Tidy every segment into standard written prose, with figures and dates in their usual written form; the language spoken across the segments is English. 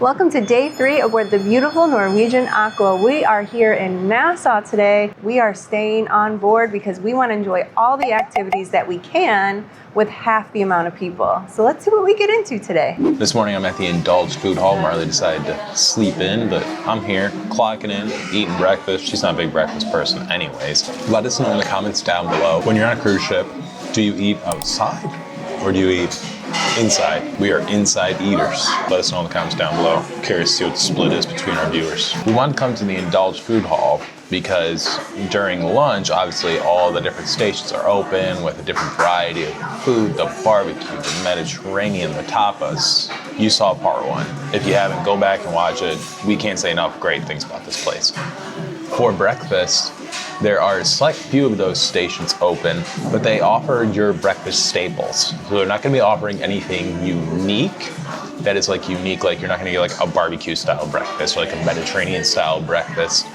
Welcome to day 3 aboard the beautiful Norwegian Aqua. We are here in Nassau today. We are staying on board because we want to enjoy all the activities that we can with half the amount of people. So let's see what we get into today. This morning I'm at the indulged food hall. Marley decided to sleep in, but I'm here clocking in, eating breakfast. She's not a big breakfast person anyways. Let us know in the comments down below. When you're on a cruise ship, do you eat outside or do you eat inside? We are inside eaters. Let us know in the comments down below. Curious to see what the split is between our viewers. We wanted to come to the indulged food hall because during lunch, obviously all the different stations are open with a different variety of food, the barbecue, the Mediterranean, the tapas. You saw part 1. If you haven't, go back and watch it. We can't say enough great things about this place. For breakfast, there are a select few of those stations open, but they offer your breakfast staples. So they're not gonna be offering anything unique that is like unique, like you're not gonna get like a barbecue style breakfast or like a Mediterranean style breakfast,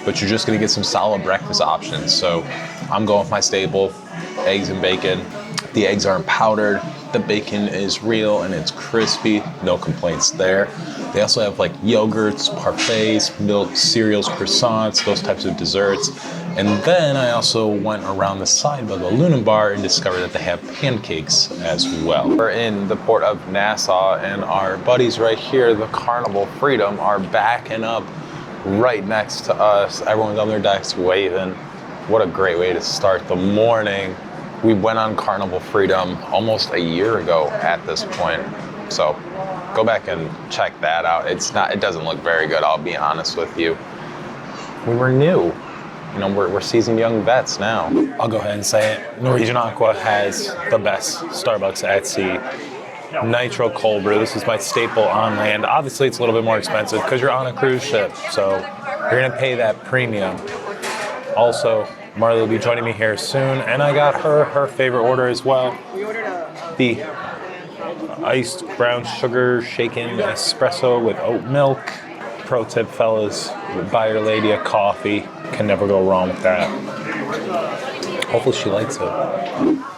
but you're just gonna get some solid breakfast options. So I'm going with my staple, eggs and bacon. The eggs aren't powdered, the bacon is real and it's crispy, no complaints there. They also have like yogurts, parfaits, milk, cereals, croissants, those types of desserts. And then I also went around the side by the Luna Bar and discovered that they have pancakes as well. We're in the port of Nassau and our buddies right here, the Carnival Freedom, are backing up right next to us. Everyone's on their decks waving. What a great way to start the morning. We went on Carnival Freedom almost a year ago at this point. So go back and check that out. It doesn't look very good, I'll be honest with you. We were new. You know, we're seasoned young vets now. I'll go ahead and say it. Norwegian Aqua has the best Starbucks at sea. Nitro cold brew. This is my staple on land. Obviously, it's a little bit more expensive because you're on a cruise ship, so you're gonna pay that premium. Also, Marley will be joining me here soon, and I got her favorite order as well. The iced brown sugar shaken espresso with oat milk. Pro tip, fellas, buy your lady a coffee. Can never go wrong with that. Hopefully she likes it.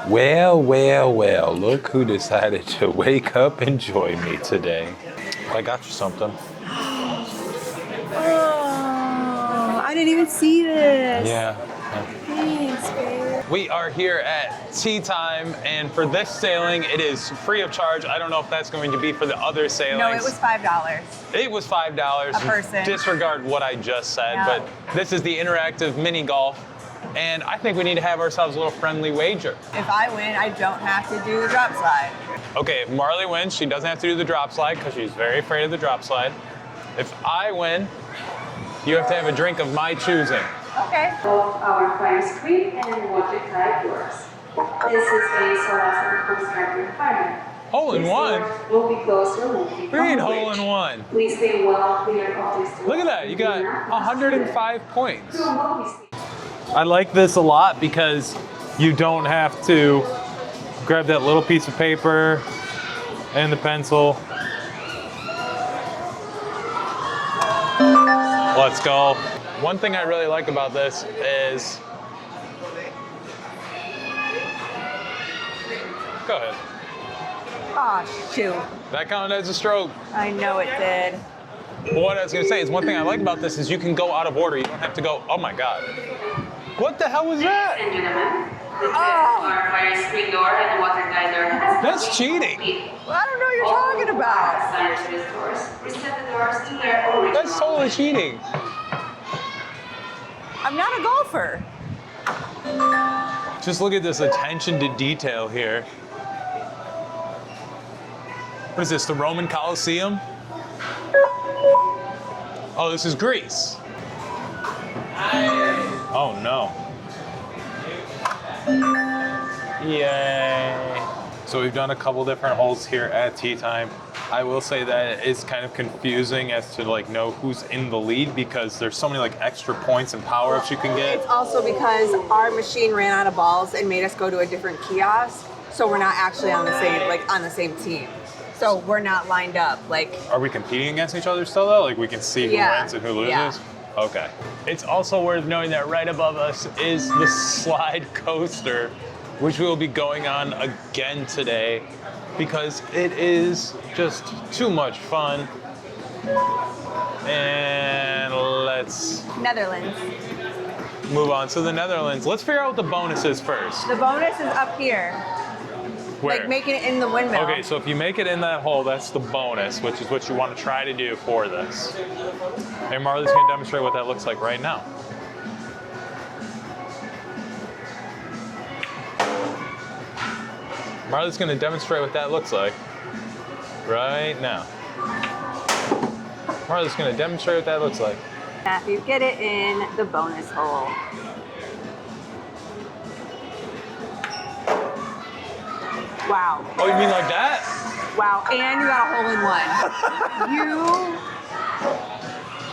Well, well, well, look who decided to wake up and join me today. I got you something. Oh, I didn't even see this. Yeah. Thanks, babe. We are here at tea time, and for this sailing, it is free of charge. I don't know if that's going to be for the other sailings. No, it was $5. It was $5. A person. Disregard what I just said, Yeah. but this is the interactive mini golf, and I think we need to have ourselves a little friendly wager. If I win, I don't have to do the drop slide. Okay, if Marley wins, she doesn't have to do the drop slide because she's very afraid of the drop slide. If I win, you have to have a drink of my choosing. Okay. Both our fire screen and watertight doors. This is a Solas Coast Guard requirement. Hole in one? Will be closed or will be We need hole in one. Please stay well clear of this. Look at that, you got 105 points. I like this a lot because you don't have to grab that little piece of paper and the pencil. Let's go. One thing I really like about this is, go ahead. Oh, shoot. That counted as a stroke. I know it did. What I was gonna say is one thing I like about this is you can go out of order. You don't have to go, oh my God. What the hell was that? Ladies and gentlemen, our fire screen door and watertight door has That's cheating. Well, I don't know what you're talking about. standard service doors. Reset the doors to their original. That's totally cheating. I'm not a golfer. Just look at this attention to detail here. What is this, the Roman Colosseum? Oh, this is Greece. Oh no. Yay. So we've done a couple different holes here at tea time. I will say that it's kind of confusing as to like know who's in the lead because there's so many like extra points and power-ups you can get. It's also because our machine ran out of balls and made us go to a different kiosk, so we're not actually on the same team. So we're not lined up. Like, are we competing against each other still though? Like we can see who wins and who loses? Yeah. Okay. It's also worth knowing that right above us is the slide coaster, which we will be going on again today because it is just too much fun. And let's Netherlands. move on to the Netherlands. Let's figure out what the bonus is first. The bonus is up here. Where? Like making it in the windmill. Okay, so if you make it in that hole, that's the bonus, which is what you want to try to do for this. And Marley's going to demonstrate what that looks like right now. Marley's going to demonstrate what that looks like right now. Marley's going to demonstrate what that looks like. Matthew, get it in the bonus hole. Wow. Oh, you mean like that? Wow, and you got a hole in one. You,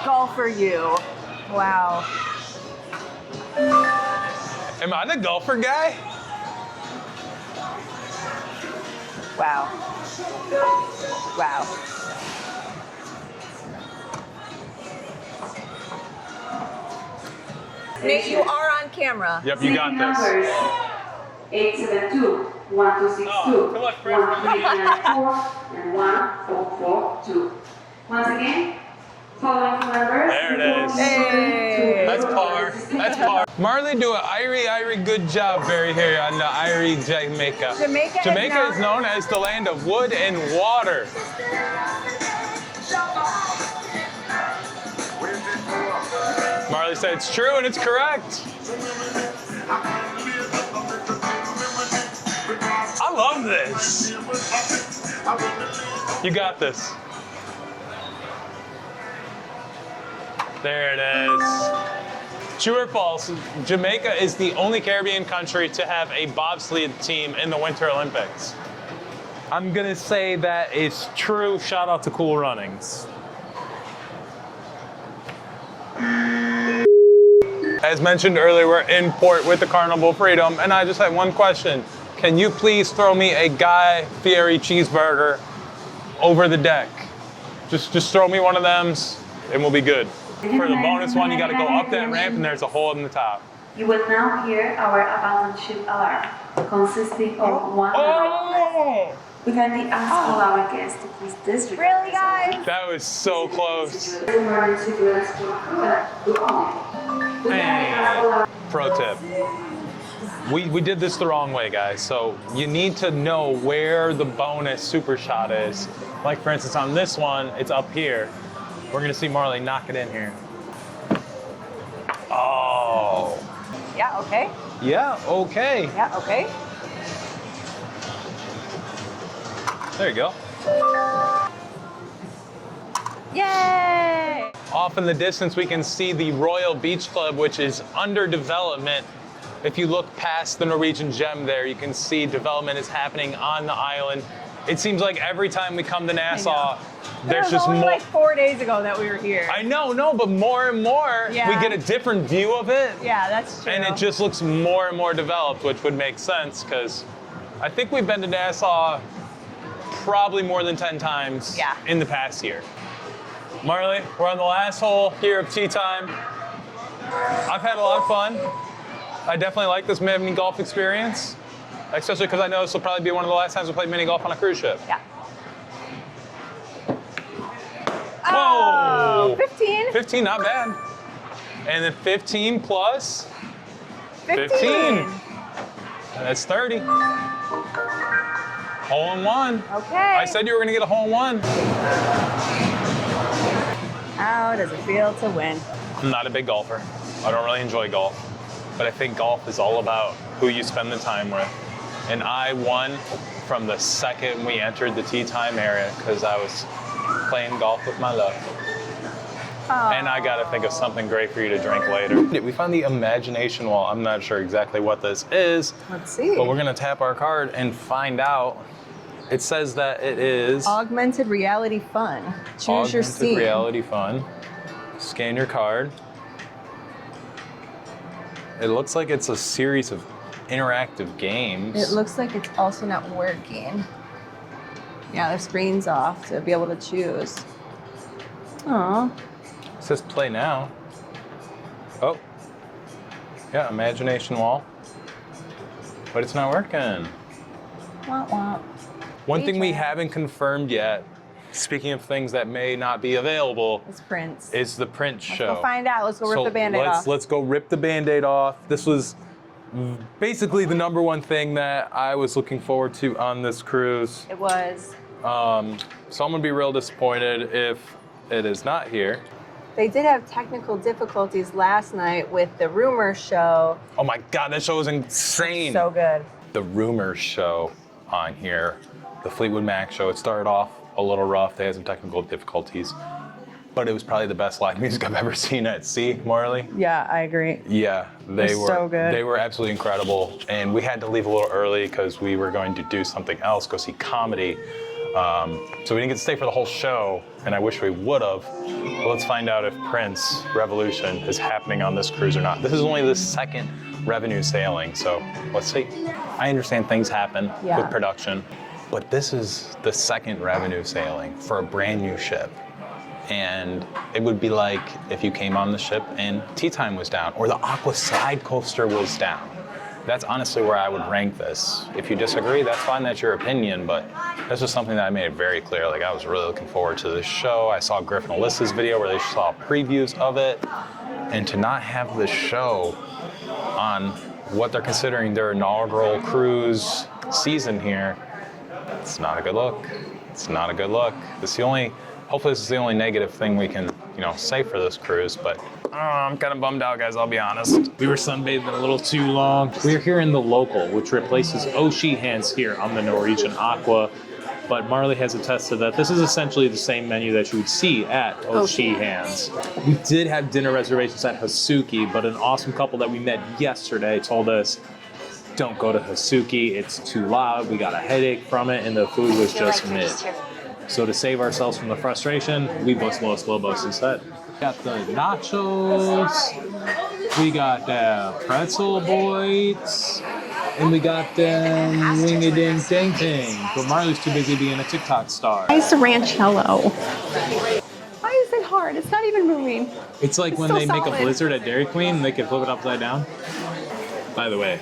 golfer you. Wow. Am I the golfer guy? Wow. Wow. Nate, you are on camera. Yep, you got this. Numbers 872, 1262, Oh, come on, Fred. 1394, and 1442. Once again, following numbers. There it is. Hey. That's par. That's par. Marley do an Irie good job very here on the Irie, Jamaica. Jamaica is known as the land of wood and water. Marley said it's true and it's correct. I love this. You got this. There it is. True or false, Jamaica is the only Caribbean country to have a bobsled team in the Winter Olympics. I'm gonna say that it's true. Shout out to Cool Runnings. As mentioned earlier, we're in port with the Carnival Freedom, and I just have one question. Can you please throw me a Guy Fieri cheeseburger over the deck? Just throw me one of them, and we'll be good. For the bonus one, you gotta go up that ramp, and there's a hole in the top. You will now hear our abandoned ship alarm, consisting of one alarm. Oh! We kindly ask all our guests to please disregard. Really, guys? That was so close. Emergency rescue crew only. We kindly ask all our Pro tip. We did this the wrong way, guys. So you need to know where the bonus super shot is. Like for instance, on this one, it's up here. We're gonna see Marley knock it in here. Oh. Yeah, okay. Yeah, okay. Yeah, okay. There you go. Yay! Off in the distance, we can see the Royal Beach Club, which is under development. If you look past the Norwegian gem there, you can see development is happening on the island. It seems like every time we come to Nassau, there's just only more. like 4 days ago that we were here. I know, no, but more and more, Yeah. we get a different view of it. Yeah, that's true. And it just looks more and more developed, which would make sense because I think we've been to Nassau probably more than 10 times in the past year. Marley, we're on the last hole here of tea time. I've had a lot of fun. I definitely like this mini golf experience, especially because I know this will probably be one of the last times we play mini golf on a cruise ship. Yeah. Whoa! Oh, 15? 15, not bad. And then 15 plus 15. That's 30. Hole in one. Okay. I said you were gonna get a hole in one. How does it feel to win? I'm not a big golfer. I don't really enjoy golf. But I think golf is all about who you spend the time with. And I won from the second we entered the tea time area because I was playing golf with my love. And I gotta think of something great for you to drink later. We found the imagination wall. I'm not sure exactly what this is. Let's see. But we're gonna tap our card and find out. It says that it is Augmented reality fun. Choose your scene. augmented reality fun. Scan your card. It looks like it's a series of interactive games. It looks like it's also not working. Yeah, the screen's off to be able to choose. Aw. It says play now. Oh. Yeah, imagination wall. But it's not working. Wah, wah. One thing we haven't confirmed yet speaking of things that may not be available, It's Prince. is the Prince show. Let's go find out. Let's go rip the Band-Aid off. Let's go rip the Band-Aid off. This was basically the #1 thing that I was looking forward to on this cruise. It was. So I'm gonna be real disappointed if it is not here. They did have technical difficulties last night with the Rumor show. Oh my God, that show was insane. So good. The Rumors show on here, the Fleetwood Mac show, it started off a little rough. They had some technical difficulties, but it was probably the best live music I've ever seen at sea, Marley. Yeah, I agree. Yeah, they were so good. They were absolutely incredible, and we had to leave a little early because we were going to do something else, go see comedy. So we didn't get to stay for the whole show, and I wish we would have. But let's find out if Prince Revolution is happening on this cruise or not. This is only the second revenue sailing, so let's see. I understand things happen with production, but this is the second revenue sailing for a brand new ship. And it would be like if you came on the ship and Tea Time was down, or the Aqua Slidecoaster was down. That's honestly where I would rank this. If you disagree, that's fine, that's your opinion, but this was something that I made very clear. Like, I was really looking forward to this show. I saw Griff and Alyssa's video where they saw previews of it, and to not have this show on what they're considering their inaugural cruise season here, it's not a good look. It's not a good look. Hopefully this is the only negative thing we can, say for this cruise, but I'm kind of bummed out, guys, I'll be honest. We were sunbathing a little too long. We're here in the local, which replaces O'Sheehan's here on the Norwegian Aqua. But Marley has attested that this is essentially the same menu that you would see at O'Sheehan's. We did have dinner reservations at Hasuki, but an awesome couple that we met yesterday told us, don't go to Hasuki, it's too loud, we got a headache from it, and the food was just mid. So to save ourselves from the frustration, we booked Los Lobos instead. We got the nachos, we got the pretzel bites, and we got the ring-a-ding-ding-ding. But Marley's too busy being a TikTok star. Why is the ranch yellow? Why is it hard? It's not even moving. It's like when so they make a solid. blizzard at Dairy Queen, they can flip it upside down. By the way,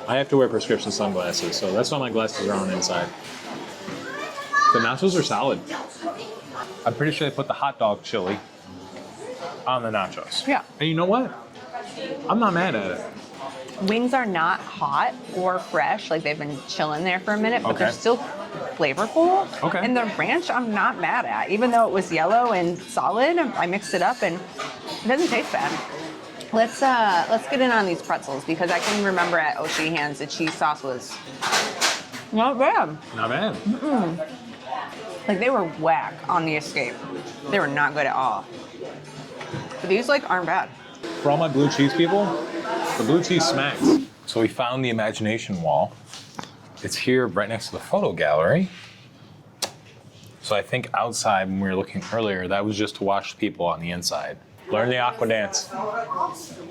I have to wear prescription sunglasses, so that's why my glasses are on inside. The nachos are solid. I'm pretty sure they put the hot dog chili on the nachos. Yeah. And you know what? I'm not mad at it. Wings are not hot or fresh, like they've been chilling there for a minute, but they're still flavorful. Okay. And the ranch I'm not mad at. Even though it was yellow and solid, I mixed it up and it doesn't taste bad. Let's get in on these pretzels, because I can remember at O'Sheehan's the cheese sauce was not bad. Not bad. Like, they were whack on the escape. They were not good at all. But these aren't bad. For all my blue cheese people, the blue cheese smacks. So we found the imagination wall. It's here right next to the photo gallery. So I think outside, when we were looking earlier, that was just to watch people on the inside. Learn the aqua dance. Learn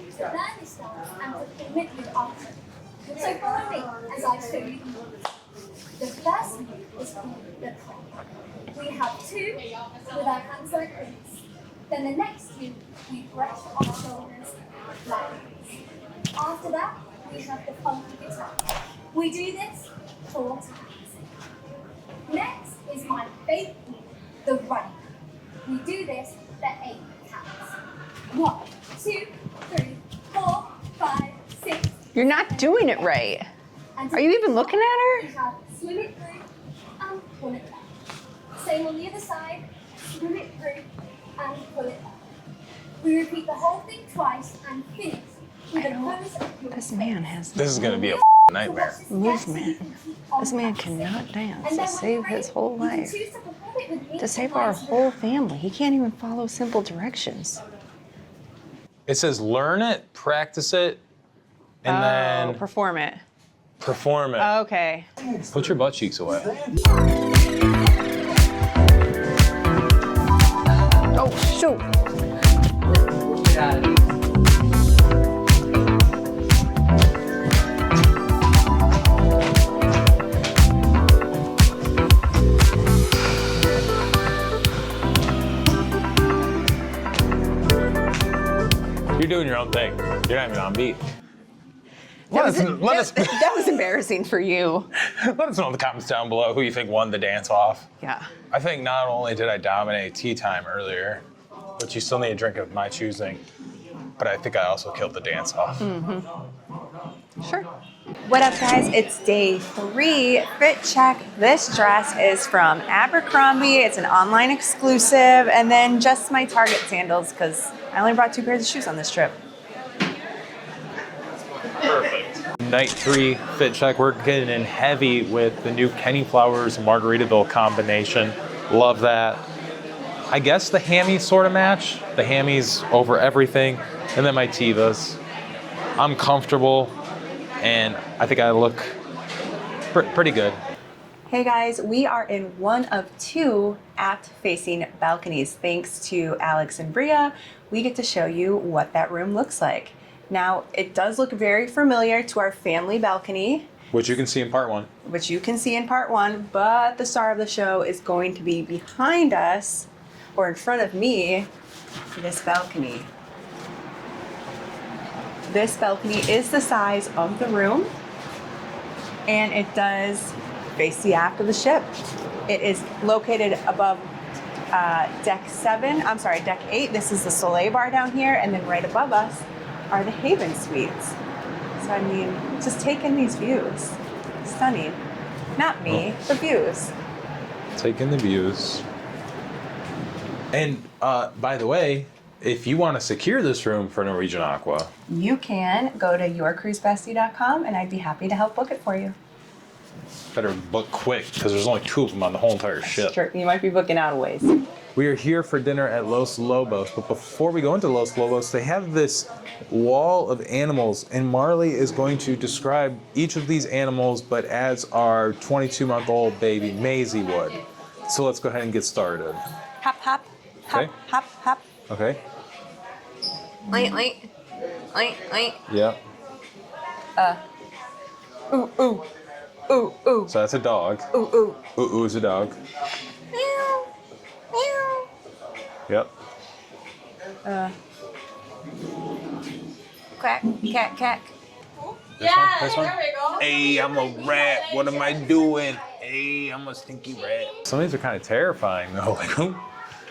this dance and to commit with art. So follow me as I show you the moves. The first move is called the clock. We have two with our hands like this. Then the next two, we brush our shoulders like this. After that, we have the funky guitar. We do this 4 times. Next is my favorite move, the running. We do this for 8 counts. 1, 2, 3, 4, 5, 6. You're not doing it right. Are you even looking at her? We have swim it through and pull it back. Same on the other side, swim it through and pull it back. We repeat the whole thing twice and finish with a pose of your This man has This is gonna be a nightmare. movement. This man cannot dance to save his whole life. To save our whole family. He can't even follow simple directions. It says learn it, practice it, and then perform it. perform it. Okay. Put your butt cheeks away. Oh, shoot. You're doing your own thing. You're not even on beat. That was embarrassing for you. Let us know in the comments down below who you think won the dance-off. Yeah. I think not only did I dominate tea time earlier, but you still need a drink of my choosing, but I think I also killed the dance-off. Sure. What up, guys? It's day 3. Fit check. This dress is from Abercrombie. It's an online exclusive. And then just my Target sandals because I only brought 2 pairs of shoes on this trip. Perfect. Night 3 fit check. We're getting in heavy with the new Kenny Flowers Margaritaville combination. Love that. I guess the hammies sort of match. The hammies over everything. And then my Tevas. I'm comfortable. And I think I look pretty good. Hey guys, we are in one of 2 aft-facing balconies. Thanks to Alex and Bria, we get to show you what that room looks like. Now, it does look very familiar to our family balcony, Which you can see in part 1. which you can see in part 1, but the star of the show is going to be behind us, or in front of me, this balcony. This balcony is the size of the room, and it does face the aft of the ship. It is located above deck 8. This is the Soleil bar down here, and then right above us are the Haven Suites. So I mean, just take in these views. Stunning. Not me, the views. Taking the views. And by the way, if you want to secure this room for Norwegian Aqua, You can go to yourcruisebestie.com, and I'd be happy to help book it for you. better book quick because there's only 2 of them on the whole entire ship. Sure, you might be booking out a ways. We are here for dinner at Los Lobos, but before we go into Los Lobos, they have this wall of animals, and Marley is going to describe each of these animals, but as our 22-month-old baby Maisie would. So let's go ahead and get started. Hop, hop, hop, Okay. hop, hop. Okay? Wait, wait. Wait, wait. Yeah. Ooh, ooh. Ooh, ooh. So that's a dog. Ooh, ooh. Ooh, ooh is a dog. Meow. Meow. Yep. Quack, cat, cat. This one? Hey, I'm a rat. What am I doing? Hey, I'm a stinky rat. Some of these are kind of terrifying though. Like, ooh.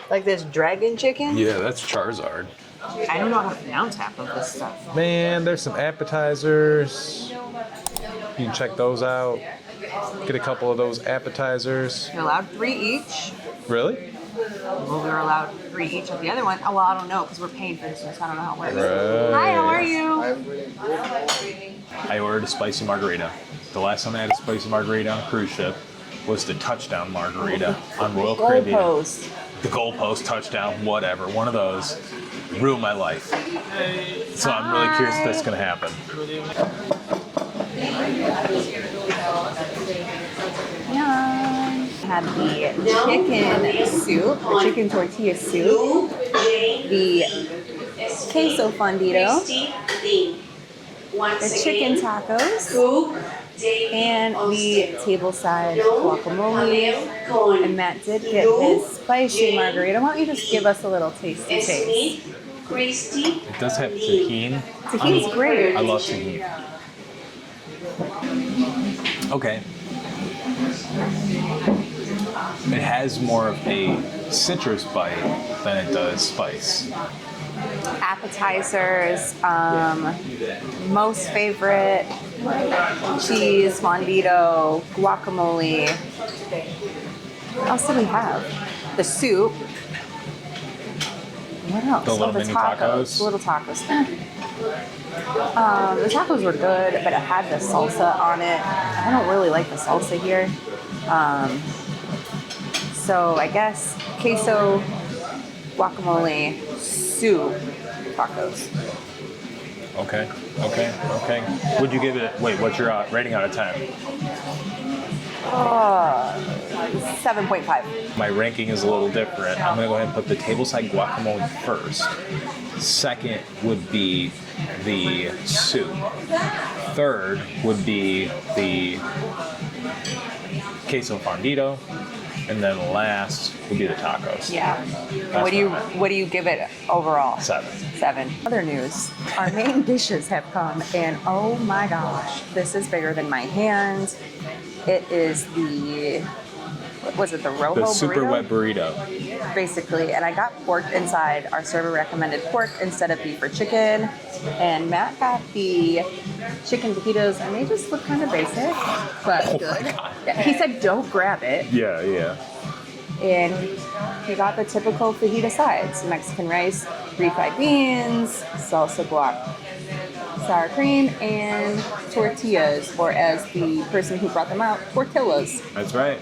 Like this dragon chicken? Yeah, that's Charizard. I don't know how to pronounce half of this stuff. Man, there's some appetizers. You can check those out. Get a couple of those appetizers. You're allowed 3 each. Really? Well, we were allowed 3 each of the other one. Oh, well, I don't know because we're paying for this one, so I don't know how it works. Right. Hi, how are you? I ordered a spicy margarita. The last time I had a spicy margarita on a cruise ship was the touchdown margarita on Royal Caribbean. Goalpost. The goalpost, touchdown, whatever. One of those ruined my life. So I'm really curious if that's going to happen. Yeah. Had the chicken soup, the chicken tortilla soup, the queso fundido, the chicken tacos, and the tableside guacamole. And Matt did get his spicy margarita. Why don't you just give us a little tasty taste? It does have tahini. Tahini's great. I love tahini. Okay. It has more of a citrus bite than it does spice. Appetizers, most favorite, cheese, fondito, guacamole. What else do we have? The soup. What else? The little Oh, mini tacos. Little tacos. The tacos were good, but it had the salsa on it. I don't really like the salsa here. So I guess queso, guacamole, soup, tacos. Okay. Would you give it, wait, what's your rating out of 10? 7.5. My ranking is a little different. I'm gonna go ahead and put the tableside guacamole first. Second would be the soup. Third would be the queso fondito. And then last would be the tacos. Yeah. That's What do you give it overall? 7. 7. Other news. Our main dishes have come, and oh my gosh, this is bigger than my hand. It is the, what was it, the Rojo The super burrito? wet burrito. Basically, and I got pork inside. Our server recommended pork instead of beef or chicken, and Matt got the chicken fajitas, and they just look kind of basic, but good. Yeah, he said don't grab it, Yeah, yeah. and he got the typical fajita sides: Mexican rice, refried beans, salsa guac, sour cream, and tortillas, or as the person who brought them out, tortillas. That's right.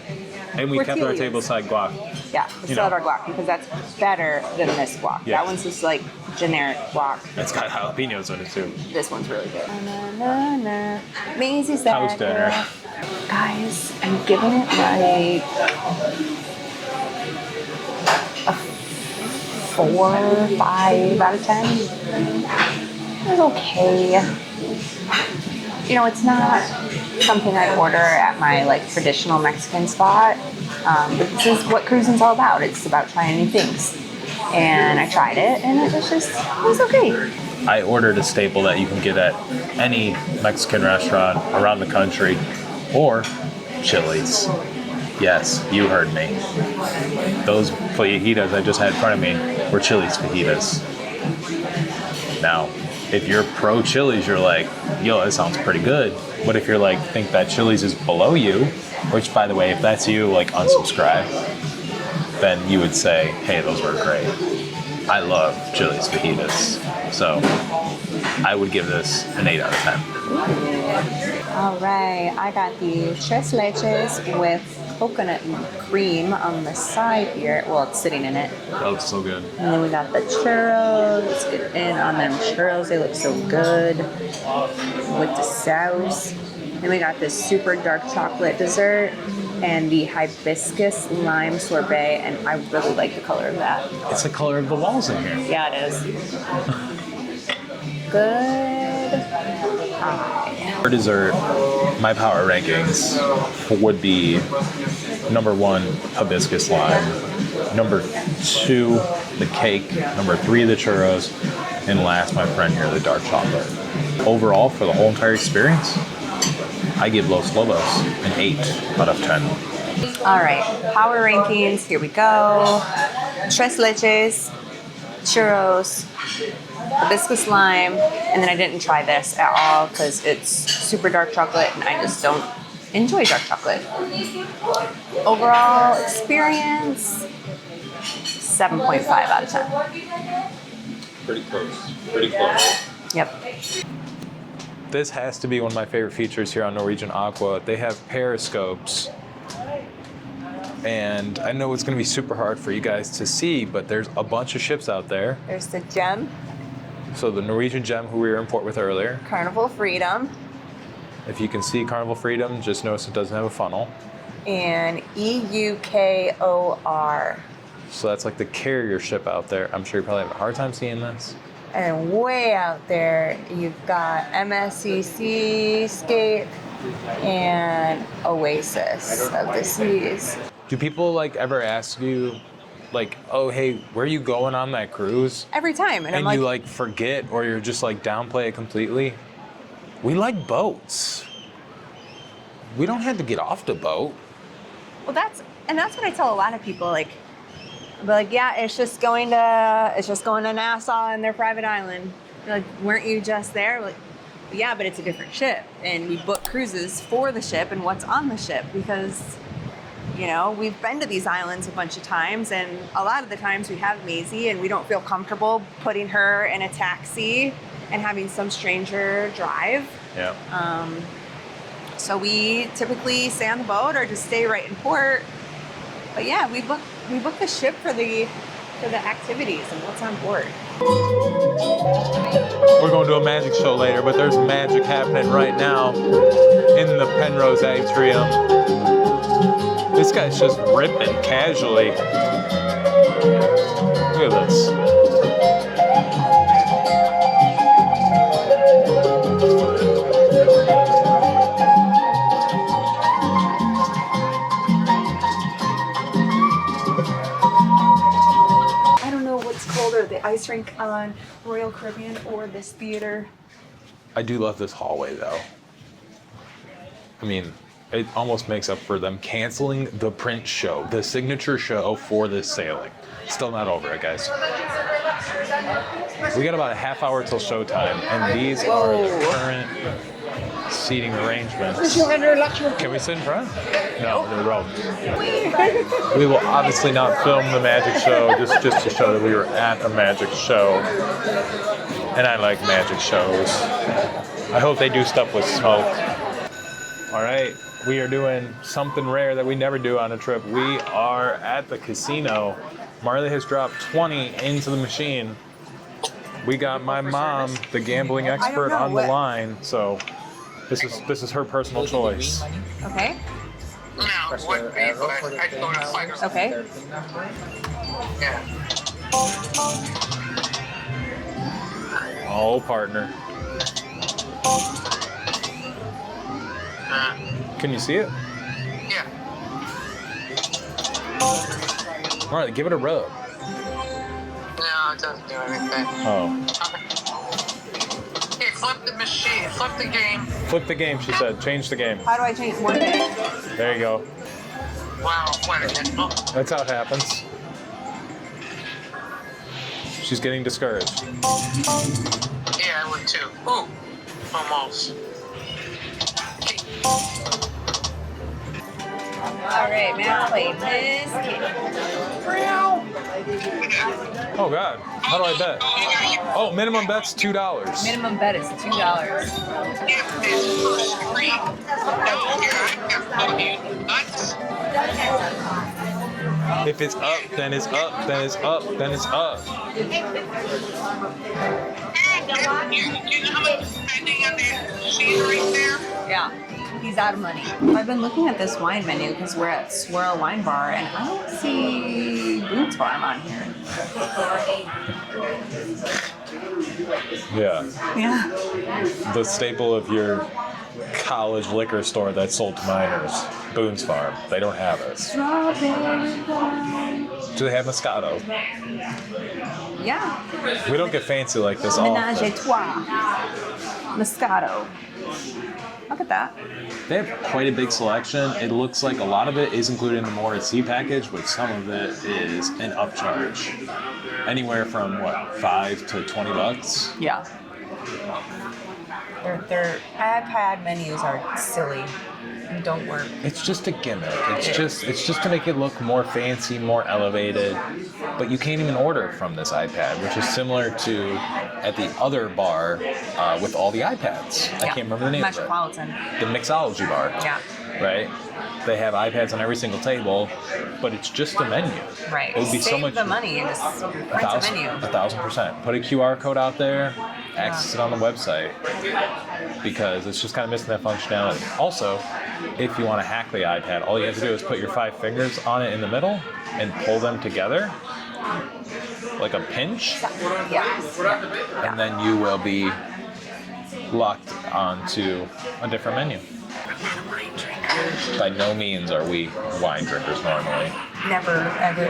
And we kept our Tortillas. tableside guac. Yeah, we still had our guac because that's better than this guac. Yeah. That one's just like generic guac. It's got jalapenos in it too. This one's really good. Na, na, na. Maisie's that House dinner. girl. Guys, I'm giving it like a 4, 5 out of 10. It was okay. You know, it's not something I order at my like traditional Mexican spot. But this is what cruising's all about. It's about trying new things. And I tried it, and it was okay. I ordered a staple that you can get at any Mexican restaurant around the country, or Chili's. Yes, you heard me. Those fajitas I just had in front of me were Chili's fajitas. Now, if you're pro Chili's, you're like, yo, that sounds pretty good. But if you're like, think that Chili's is below you, which by the way, if that's you, like unsubscribe, then you would say, hey, those were great. I love Chili's fajitas. So I would give this an 8 out of 10. All right, I got the tres leches with coconut cream on the side here. Well, it's sitting in it. That looks so good. And then we got the churros. Let's get in on them churros. They look so good with the sauce. Then we got this super dark chocolate dessert and the hibiscus lime sorbet. And I really like the color of that. It's the color of the walls in here. Yeah, it is. Good pie. For dessert, my power rankings would be number 1, hibiscus lime, number 2, the cake, number 3, the churros, and last, my friend here, the dark chocolate. Overall, for the whole entire experience, I give Los Lobos an 8 out of 10. All right, power rankings. Here we go. Tres leches, churros, hibiscus lime, and then I didn't try this at all because it's super dark chocolate and I just don't enjoy dark chocolate. Overall experience, 7.5 out of 10. Pretty close. Pretty close. Yep. This has to be one of my favorite features here on Norwegian Aqua. They have periscopes. And I know it's going to be super hard for you guys to see, but there's a bunch of ships out there. There's the Gem, So the Norwegian Gem, who we were in port with earlier. Carnival Freedom, If you can see Carnival Freedom, just notice it doesn't have a funnel. and EUKOR. So that's like the carrier ship out there. I'm sure you probably have a hard time seeing this. And way out there, you've got MSC Seascape and Oasis of the Seas. Do people like ever ask you, like, oh, hey, where are you going on that cruise? Every time. And I'm And like, you like forget or you're just like downplay it completely? We like boats. We don't have to get off the boat. well, that's what I tell a lot of people. Like, I'll be like, yeah, it's just going to Nassau and their private island. They're like, weren't you just there? Like, yeah, but it's a different ship, and we book cruises for the ship and what's on the ship because, you know, we've been to these islands a bunch of times, and a lot of the times we have Maisie, and we don't feel comfortable putting her in a taxi and having some stranger drive. Yeah. So we typically stay on the boat or just stay right in port. But yeah, we book the ship for the activities and what's on board. We're going to do a magic show later, but there's magic happening right now in the Penrose Atrium. This guy's just ripping casually. Look at this. World or the ice rink on Royal Caribbean or this theater. I do love this hallway though. I mean, it almost makes up for them canceling the print show, the signature show for this sailing. Still not over it, guys. We got about a half hour till showtime, and these are the current seating arrangements. Can we sit in front? No, they're roped. We will obviously not film the magic show, just to show that we were at a magic show. And I like magic shows. I hope they do stuff with smoke. All right, we are doing something rare that we never do on a trip. We are at the casino. Marley has dropped 20 into the machine. We got my mom, the gambling expert, on the line, so this is her personal choice. Okay. No, what vehicle? I go to fight. Okay. Yeah. Oh, partner. Can you see it? Yeah. Marley, give it a rub. No, it doesn't do anything. Oh. Hey, flip the machine. Flip the game. Flip the game, she said. Change the game. How do I change one thing? There you go. Wow, what a hit. Oh, That's how it happens. She's getting discouraged. yeah, I would too. Ooh, almost. All right, Matt played this game. Oh God, how do I bet? Oh, minimum bet's $2. Minimum bet is $2. If this first screen. No, you're nuts. If it's up, then it's up, then it's up, then it's up. You know how much spending on that machine right there? Yeah, he's out of money. I've been looking at this wine menu because we're at Swirl Wine Bar and I don't see Boots Farm on here. Yeah, Yeah. the staple of your college liquor store that's sold to minors, Boone's Farm. They don't have it. Strawberry wine. Do they have Moscato? Yeah. We don't get fancy like this Menage a often. trois. Moscato. Look at that. They have quite a big selection. It looks like a lot of it is included in the more at sea package, but some of it is an upcharge. Anywhere from what, $5 to $20? Yeah. Their iPad menus are silly and don't work. It's just a gimmick. It's just to make it look more fancy, more elevated. But you can't even order from this iPad, which is similar to at the other bar with all the iPads. I can't remember the name of it. Metropolitan. The Mixology bar. Yeah. Right? They have iPads on every single table, but it's just a menu. Right. It would be Save so much the money and just print a 1,000%. menu. 1,000%. Put a QR code out there, access it on the website, because it's just kind of missing that functionality. Also, if you want to hack the iPad, all you have to do is put your 5 fingers on it in the middle and pull them together, like a pinch, Yeah. and then you will be locked onto a different menu. By no means are we wine drinkers normally. Never, ever.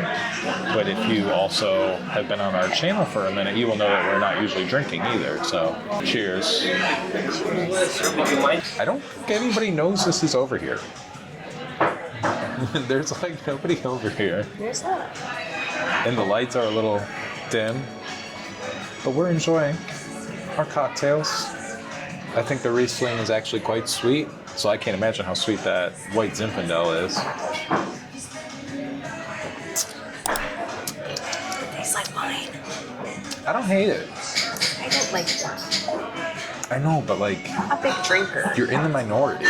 But if you also have been on our channel for a minute, you will know that we're not usually drinking either. So, cheers. I don't think anybody knows this is over here. There's like nobody over here. There's that. And the lights are a little dim. But we're enjoying our cocktails. I think the Riesling is actually quite sweet, so I can't imagine how sweet that white Zinfandel is. Tastes like wine. I don't hate it. I don't like wine. I know, but like, I'm a big drinker. you're in the minority.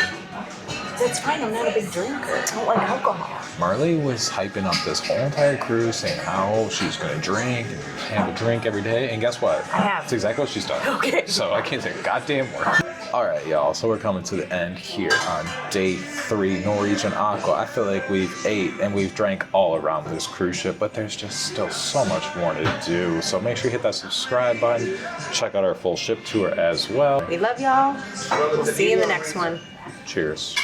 That's fine, I'm not a big drinker. I don't like alcohol. Marley was hyping up this whole entire cruise, saying how she's going to drink and have a drink every day. And guess what? I have. That's exactly what she's done. Okay. So I can't say a goddamn word. All right, y'all. So we're coming to the end here on day 3, Norwegian Aqua. I feel like we've ate and we've drank all around this cruise ship, but there's just still so much more to do. So make sure you hit that subscribe button. Check out our full ship tour as well. We love y'all. We'll see you in the next one. Cheers.